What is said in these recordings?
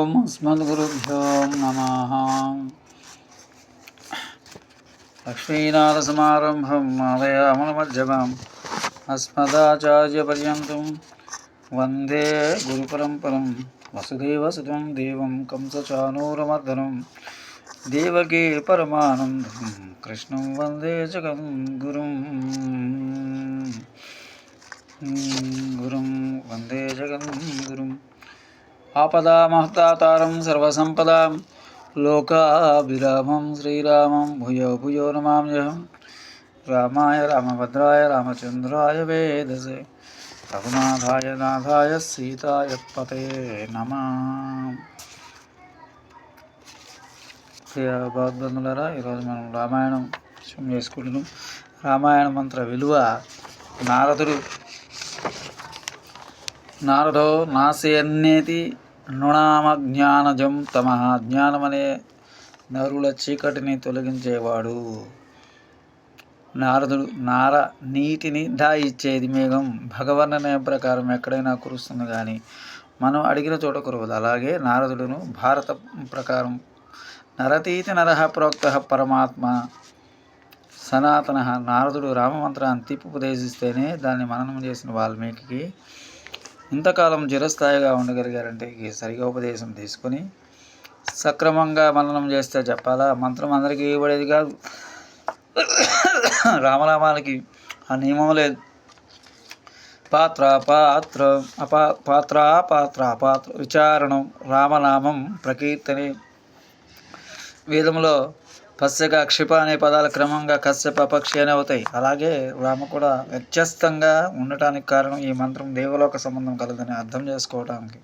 ఓం అస్మద్గురుభ్యో నమః. లక్ష్మీనాథసమారంభం ఆలయామనమధ్యమాం అస్మదాచార్యపర్యంతం వందే గురుపరంపరం. వసుదేవసుతం దేవం కంసచానూరమర్దనం దేవకీ పరమానందం కృష్ణం వందే జగద్గురుం. గురుం వందే జగద్గురుం. ఆపదామహతాతారం సర్వసంపదాం లోకాభిరామం శ్రీరామం భూయో భూయో నమామ్యహం. రామాయ రామభద్రాయ రామచంద్రాయ వేదసే రఘునాథాయ నాథాయ సీతాయ పతయే నమః. ప్రియ భగవద్బంధులారా, ఈరోజు మనం రామాయణం చేసుకుంటున్నాం. రామాయణ మంత్ర విలువ. నారదో నాశయన్నేతి నృణామజ్ఞానజం తమః. జ్ఞానం అనే నరుల చీకటిని తొలగించేవాడు నారదుడు. నీటిని ఇచ్చేది మేఘం. భగవర్ణన ప్రకారం ఎక్కడైనా కురుస్తుంది కానీ మనం అడిగిన చోట కురవదు. అలాగే నారదుడును భారత ప్రకారం నరతీతి నరః ప్రోక్త పరమాత్మ సనాతన. నారదుడు రామమంత్రాన్ని తిప్పుపదేశిస్తేనే దాన్ని మననం చేసిన వాల్మీకి ఇంతకాలం చిరస్థాయిగా ఉండగలిగారంటే సరిగా ఉపదేశం తీసుకొని సక్రమంగా మననం చేస్తే చెప్పాలా. మంత్రం అందరికీ ఇవ్వబడేది కాదు. రామనామానికి ఆ నియమం లేదు. పాత్ర విచారణం రామనామం ప్రకీర్తనే. వేదంలో పశ్యక క్షిప అనే పదాలు క్రమంగా కశ్యప పక్షి అని అవుతాయి. అలాగే రామ కూడా వ్యత్యస్తంగా ఉండటానికి కారణం ఈ మంత్రం దేవలోక సంబంధం కలదని అర్థం చేసుకోవటానికి.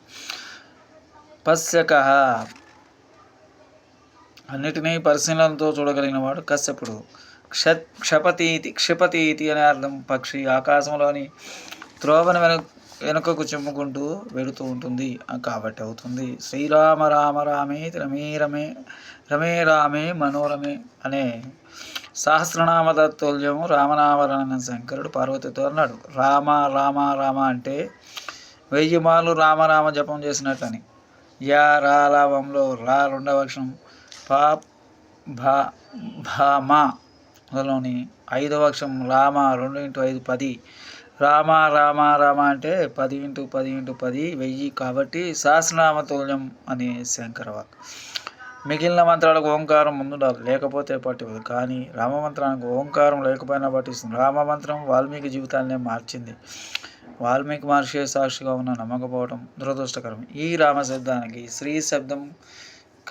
పశ్యక అన్నిటినీ పరిశీలనతో చూడగలిగిన వాడు కశ్యపుడు. క్షిపతీతి అనే అర్థం పక్షి ఆకాశంలోని త్రోవను వెనుకకు చెమ్ముకుంటూ వెళుతూ ఉంటుంది కాబట్టి అవుతుంది. శ్రీరామ రామ రామేతి రమే రమే రమే రామే మనోరమే అనే సహస్రనామ తత్తుల్యము రామనామరణ శంకరుడు పార్వతితో అన్నాడు. రామ రామ రామ అంటే 1000 మార్లు రామరామ జపం చేసినట్లని. యా రాలావంలో రా రెండవ అక్షరం, పా భా భా మా లోని 5వ అక్షరం రామ 2 × 5 10. రామ రామ రామ అంటే 10 × 10 × 10 1000 కాబట్టి సహస్రనామతుల్యం అని శంకరవాక్. మిగిలిన మంత్రాలకు ఓంకారం ముందుండాలి, లేకపోతే పట్టివదు. కానీ రామమంత్రానికి ఓంకారం లేకపోయినా పట్టిస్తుంది. రామమంత్రం వాల్మీకి జీవితాన్నే మార్చింది. వాల్మీకి మహర్షి సాక్షిగా ఉన్న నమ్మకపోవడం దురదృష్టకరం. ఈ రామశబ్దానికి శ్రీ శబ్దం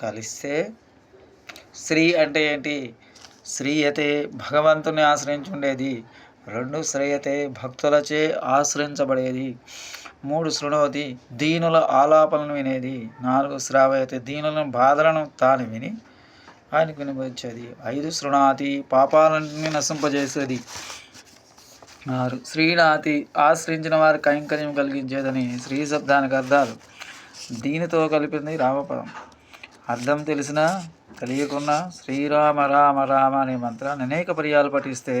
కలిస్తే, శ్రీ అంటే ఏంటి? శ్రీయతే భగవంతుని ఆశ్రయించుండేది. 2 శ్రేయతే భక్తులచే ఆశ్రయించబడేది. 3 శృణోతి దీనుల ఆలాపనను వినేది. 4 శ్రావయతే దీనుల బాధలను తాను విని ఆయనకు వినిపించేది. 5 శృణాతి పాపాలన్నీ నశింపజేసేది. 6 శ్రీనాథి ఆశ్రయించిన వారి కైంకర్యం కలిగించేదని శ్రీ శబ్దానికి అర్థాలు. దీనితో కలిపింది రామపదం. అర్థం తెలిసినా తెలియకున్నా శ్రీరామ రామ రామ అనే మంత్రాన్ని అనేక పర్యాలు పఠిస్తే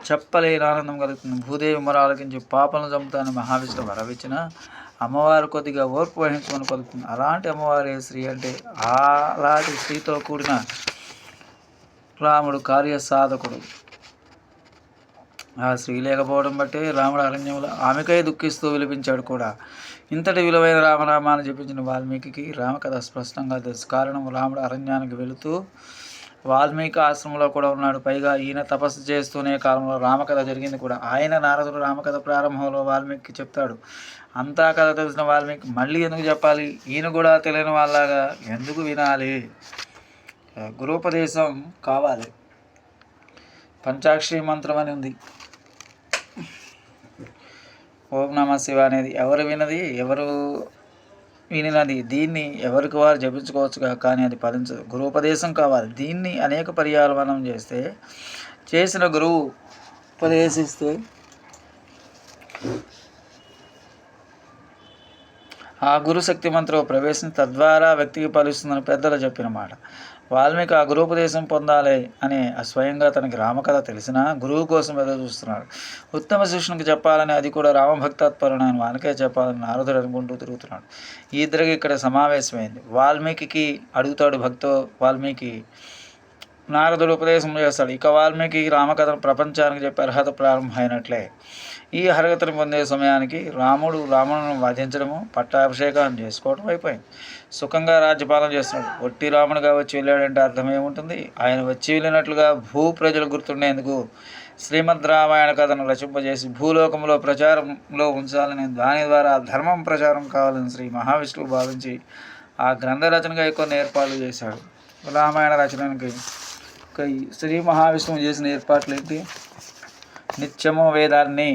చెప్పలేని ఆనందం కలుగుతుంది. భూదేవి మొరాలకించి పాపలను చంపుతానని మహావిష్ణువు వరవిచ్చిన అమ్మవారు కొద్దిగా ఓర్పు వహించుకొని పలుకుతుంది. అలాంటి అమ్మవారే శ్రీ అంటే. అలాంటి శ్రీతో కూడిన రాముడు కార్యసాధకుడు. ఆ స్త్రీ లేకపోవడం బట్టే రాముడు అరణ్యంలో ఆమెకై దుఃఖిస్తూ విలిపించాడు కూడా. ఇంతటి విలువైన రామనామాన్ని జపించిన వాల్మీకి రామకథ స్పష్టంగా తెలుసు. కారణం, రాముడు అరణ్యానికి వెళుతూ వాల్మీకి ఆశ్రమంలో కూడా ఉన్నాడు. పైగా ఈయన తపస్సు చేస్తూనే కాలంలో రామకథ జరిగింది కూడా. ఆయన నారదుడు రామకథ ప్రారంభంలో వాల్మీకి చెప్తాడు. అంతా కథ తెలిసిన వాల్మీకి మళ్ళీ ఎందుకు చెప్పాలి? ఈయన కూడా తెలియని వాళ్ళలాగా ఎందుకు వినాలి? గురుపదేశం కావాలి. పంచాక్షరి మంత్రం అని ఉంది. ఓం నమ శివ అనేది ఎవరు వినినది. దీన్ని ఎవరికి వారు జపించుకోవచ్చుగా, కానీ అది ఫలించదు. గురుపదేశం కావాలి. దీన్ని అనేక పర్యాలు మనం చేసిన గురువు ఉపదేశిస్తే ఆ గురుశక్తి మంత్రం ప్రవేశించి తద్వారా వ్యక్తికి ఫలిస్తుందని పెద్దలు చెప్పిన మాట. వాల్మీకి ఆ గురూపదేశం పొందాలి అని స్వయంగా తనకి రామకథ తెలిసినా గురువు కోసం ఎదురు చూస్తున్నాడు. ఉత్తమ శిష్యునికి చెప్పాలని, అది కూడా రామభక్తత్పరుడైన వానికే చెప్పాలని నారదుడు అనుకుంటూ తిరుగుతున్నాడు. ఈ ఇద్దరికి ఇక్కడ సమావేశమైంది. వాల్మీకి అడుగుతాడు భక్తో వాల్మీకి, నారదుడు ఉపదేశం చేస్తాడు. ఇక వాల్మీకి రామకథను ప్రపంచానికి చెప్పే అర్హత ప్రారంభమైనట్లే. ఈ అర్హతను పొందే సమయానికి రావణును వధించడము, పట్టాభిషేకం చేసుకోవడం అయిపోయింది. సుఖంగా రాజ్యపాలన చేస్తున్నాడు. ఒట్టి రాముడిగా వచ్చి వెళ్ళాడంటే అర్థం ఏముంటుంది? ఆయన వచ్చి వెళ్ళినట్లుగా భూ ప్రజలు గుర్తుండేందుకు శ్రీమద్ రామాయణ కథను రచింపజేసి భూలోకంలో ప్రచారంలో ఉంచాలని, దాని ద్వారా ధర్మం ప్రచారం కావాలని శ్రీ మహావిష్ణువు భావించి ఆ గ్రంథ రచనగా కొన్ని ఏర్పాట్లు చేశాడు. రామాయణ రచనకి శ్రీ మహావిష్ణువు చేసిన ఏర్పాట్లు ఏంటి? నిత్యము వేదాన్ని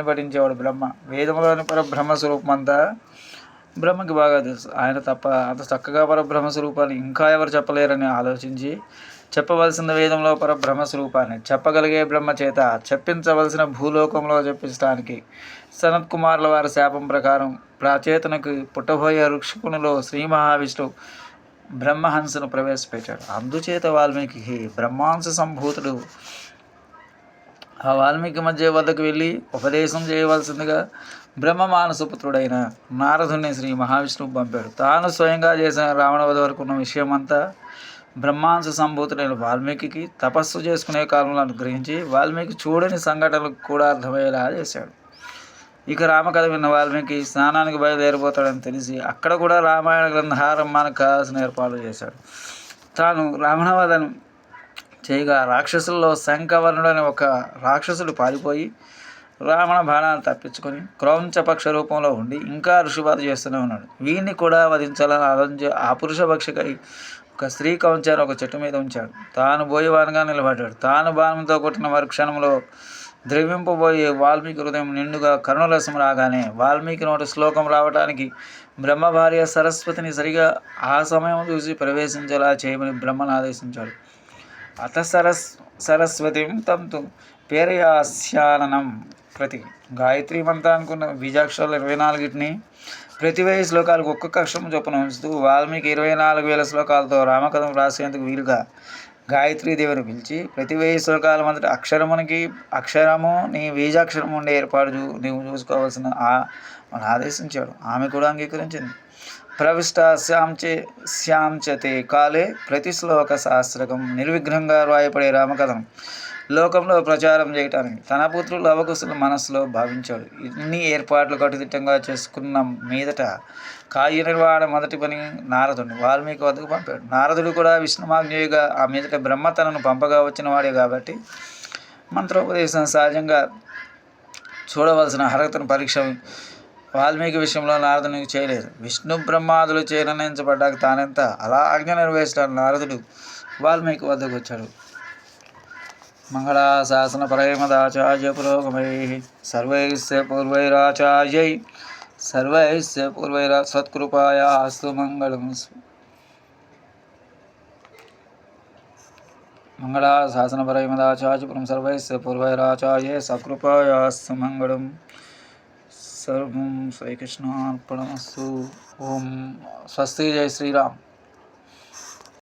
పఠించేవాడు బ్రహ్మ. వేదంలోని పరబ్రహ్మ స్వరూపం అంతా బ్రహ్మకి బాగా తెలుసు. ఆయన తప్ప అంత చక్కగా పరబ్రహ్మ స్వరూపాన్ని ఇంకా ఎవరు చెప్పలేరని ఆలోచించి చెప్పవలసిన వేదంలో పరబ్రహ్మ స్వరూపాన్ని చెప్పగలిగే బ్రహ్మ చేత చెప్పించవలసిన భూలోకంలో చెప్పించడానికి సనత్ కుమారుల వారి శాపం ప్రకారం ప్రాచేతనకు పుట్టబోయే ఋషికునిలో శ్రీ మహావిష్ణువు బ్రహ్మహంసను ప్రవేశపెట్టాడు. అందుచేత వాల్మీకి బ్రహ్మాంశ సంభూతుడు. ఆ వాల్మీకి మధ్య వద్దకు వెళ్ళి ఉపదేశం చేయవలసిందిగా బ్రహ్మ మానసపుత్రుడైన నారదుని శ్రీ మహావిష్ణువు పంపాడు. తాను స్వయంగా చేసిన రావణ వరకు ఉన్న విషయమంతా బ్రహ్మాంశ సంభూతుడైన వాల్మీకి తపస్సు చేసుకునే కాలంలో అనుగ్రహించి వాల్మీకి చూడని సంఘటనలు కూడా అర్థమయ్యేలా చేశాడు. ఇక రామకథ విన్న వాల్మీకి స్నానానికి బయలుదేరిపోతాడని తెలిసి అక్కడ కూడా రామాయణ గ్రంథారంభానికి కావాల్సిన ఏర్పాట్లు చేశాడు. తాను రావణవధను చేయగా రాక్షసుల్లో శంఖవర్ణుడని ఒక రాక్షసుడు పారిపోయి రావణ బాణాలు తప్పించుకొని క్రౌంచపక్ష రూపంలో ఉండి ఇంకా ఋషిబాధ చేస్తూనే ఉన్నాడు. వీడిని కూడా వధించాలని ఆలోచించి ఆ పురుష పక్షికై ఒక స్త్రీ కౌంచాన్ని ఒక చెట్టు మీద ఉంచాడు. తాను బోయేవానిగా నిలబడ్డాడు. తాను బాణంతో కొట్టిన వారి క్షణంలో ద్రవింపబోయే వాల్మీకి హృదయం నిండుగా కరుణరసం రాగానే వాల్మీకి నోటి శ్లోకం రావడానికి బ్రహ్మ భార్య సరస్వతిని సరిగా ఆ సమయం చూసి ప్రవేశించేలా చేయమని బ్రహ్మను ఆదేశించాడు. అత సరస్వతిం తంతు పేరయాస్యాననం ప్రతి గాయత్రి మంత్రానికి ఉన్న బీజాక్షరాలు 24ని ప్రతి 1000 శ్లోకాలకు ఒక్కొక్క అక్షరం చొప్పున ఉంచుతూ వాల్మీకి 24,000 శ్లోకాలతో రామకథను రాసేందుకు వీలుగా గాయత్రీదేవిని పిలిచి ప్రతి 1000 శ్లోకాల మొదటి అక్షరము నీ బీజాక్షరం ఉండే ఏర్పాటు నీవు చూసుకోవాల్సిన అని ఆదేశించాడు. ఆమె కూడా అంగీకరించింది. ప్రవిష్టాస్యాంచతే కాలే ప్రతి శ్లోక శాస్త్రకం నిర్విఘ్నంగా రాయపడే రామకథను లోకంలో ప్రచారం చేయటానికి తన పుత్రులు లవకుశుల మనస్సులో భావించాడు. ఇన్ని ఏర్పాట్లు కట్టుదిట్టంగా చేసుకున్న మీదట కార్యనిర్వహణ మొదటి పని నారదుడిని వాల్మీకి వద్దకు పంపాడు. నారదుడు కూడా విష్ణుమాజ్ఞేయుగా ఆ మీదట బ్రహ్మ తనను పంపగా వచ్చిన వాడే కాబట్టి మంత్రోపదేశం సహజంగా చూడవలసిన అర్హతను పరీక్ష వాల్మీకి విషయంలో నారదునికి చేయలేదు. విష్ణు బ్రహ్మాదులు నిర్ణయించబడ్డాక తానెంత అలా ఆజ్ఞ నెరవేర్చడానికి నారదుడు వాల్మీకి వద్దకు వచ్చాడు. మంగళాశాసన పరమదాచార్య పురోగమై సర్వైస్య పూర్వైరా సత్కృపాయాస్తు మంగళం. మంగళాశాసన పరమదాచార్య సర్వైస్య పూర్వైరాచార్య సత్కృపాయాస్తు మంగళం. సర్వం శ్రీకృష్ణార్పణమస్తు. ఓం స్వస్తి. జై శ్రీరామ్.